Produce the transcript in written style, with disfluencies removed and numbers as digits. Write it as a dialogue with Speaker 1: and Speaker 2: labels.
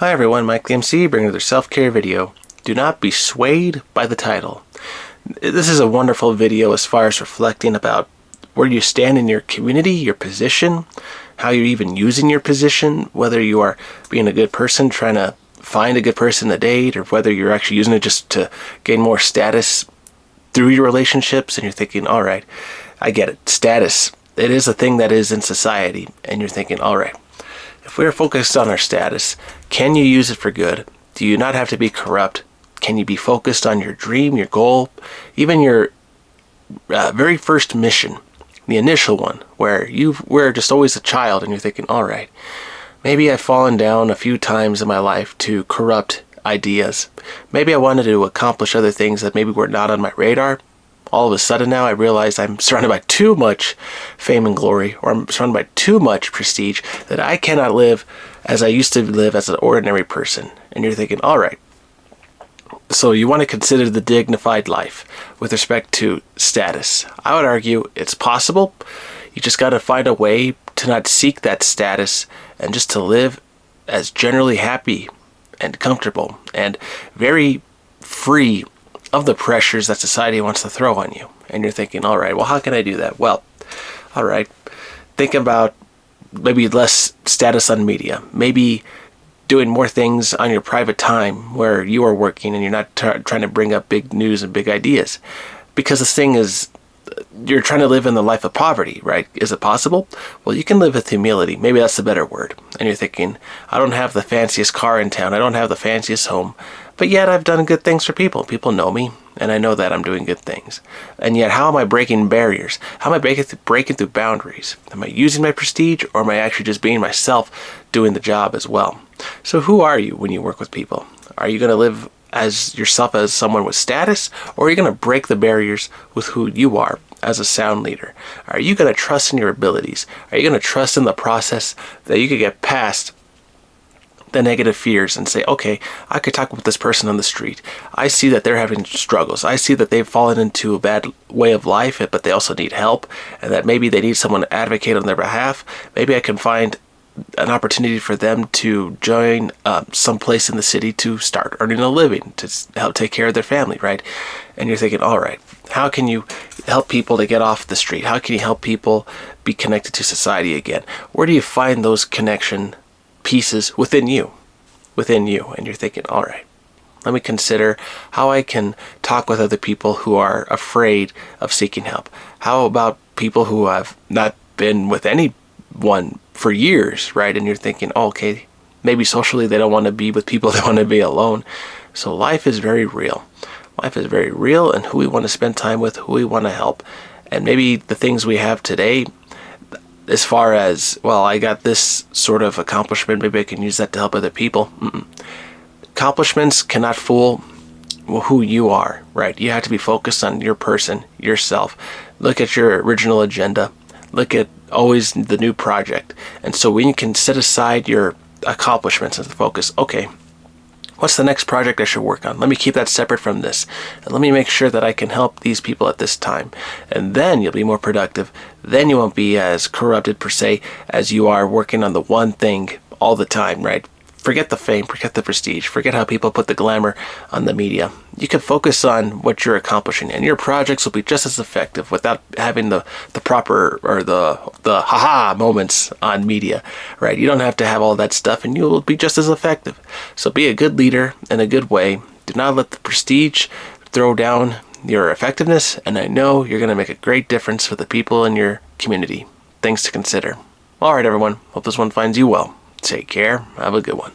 Speaker 1: Hi everyone, Mike the MC bringing another self-care video. Do not be swayed by the title. This is a wonderful video as far as reflecting about where you stand in your community, your position, how you're even using your position, whether you are being a good person, trying to find a good person to date, or whether you're actually using it just to gain more status through your relationships, and you're thinking, all right, I get it, status, it is a thing that is in society, and you're thinking, all right, if we're focused on our status, can you use it for good? Do you not have to be corrupt? Can you be focused on your dream, your goal, even your very first mission, the initial one, where you were just always a child and you're thinking, all right, maybe I've fallen down a few times in my life to corrupt ideas. Maybe I wanted to accomplish other things that maybe were not on my radar. All of a sudden now I realize I'm surrounded by too much fame and glory, or I'm surrounded by too much prestige, that I cannot live as I used to live as an ordinary person. And you're thinking, all right, so you want to consider the dignified life with respect to status. I would argue it's possible. You just got to find a way to not seek that status and just to live as generally happy and comfortable and very free of the pressures that society wants to throw on you. And you're thinking, all right, well, how can I do that? Well, all right, think about maybe less status on media, maybe doing more things on your private time where you are working and you're not trying to bring up big news and big ideas. Because this thing is, you're trying to live in the life of poverty, right? Is it possible? Well, you can live with humility. Maybe that's the better word. And you're thinking, I don't have the fanciest car in town. I don't have the fanciest home. But yet I've done good things for people. People know me, and I know that I'm doing good things. And yet, how am I breaking barriers? How am I breaking through boundaries? Am I using my prestige, or am I actually just being myself, doing the job as well? So who are you when you work with people? Are you going to live as yourself as someone with status, or are you going to break the barriers with who you are as a sound leader? Are you going to trust in your abilities? Are you going to trust in the process that you could get past the negative fears and say, okay, I could talk with this person on the street. I see that they're having struggles. I see that they've fallen into a bad way of life, but they also need help, and that maybe they need someone to advocate on their behalf. Maybe I can find an opportunity for them to join some place in the city to start earning a living, to help take care of their family, right? And you're thinking, all right, how can you help people to get off the street? How can you help people be connected to society again? Where do you find those connection pieces within you? And you're thinking, all right, let me consider how I can talk with other people who are afraid of seeking help. How about people who have not been with anyone for years, right? And you're thinking, oh, okay, maybe socially they don't want to be with people, they want to be alone. So life is very real. Life is very real, and who we want to spend time with, who we want to help. And maybe the things we have today, as far as, well, I got this sort of accomplishment, maybe I can use that to help other people. Accomplishments cannot fool who you are, right? You have to be focused on your person, yourself. Look at your original agenda. Look at always the new project. And so when you can set aside your accomplishments and focus, okay, what's the next project I should work on? Let me keep that separate from this. And let me make sure that I can help these people at this time. And then you'll be more productive. Then you won't be as corrupted, per se, as you are working on the one thing all the time, right? Forget the fame, forget the prestige, forget how people put the glamour on the media. You can focus on what you're accomplishing, and your projects will be just as effective without having the proper, or the haha moments on media, right? You don't have to have all that stuff, and you'll be just as effective. So be a good leader in a good way. Do not let the prestige throw down your effectiveness, and I know you're going to make a great difference for the people in your community. Things to consider. All right, everyone. Hope this one finds you well. Take care. Have a good one.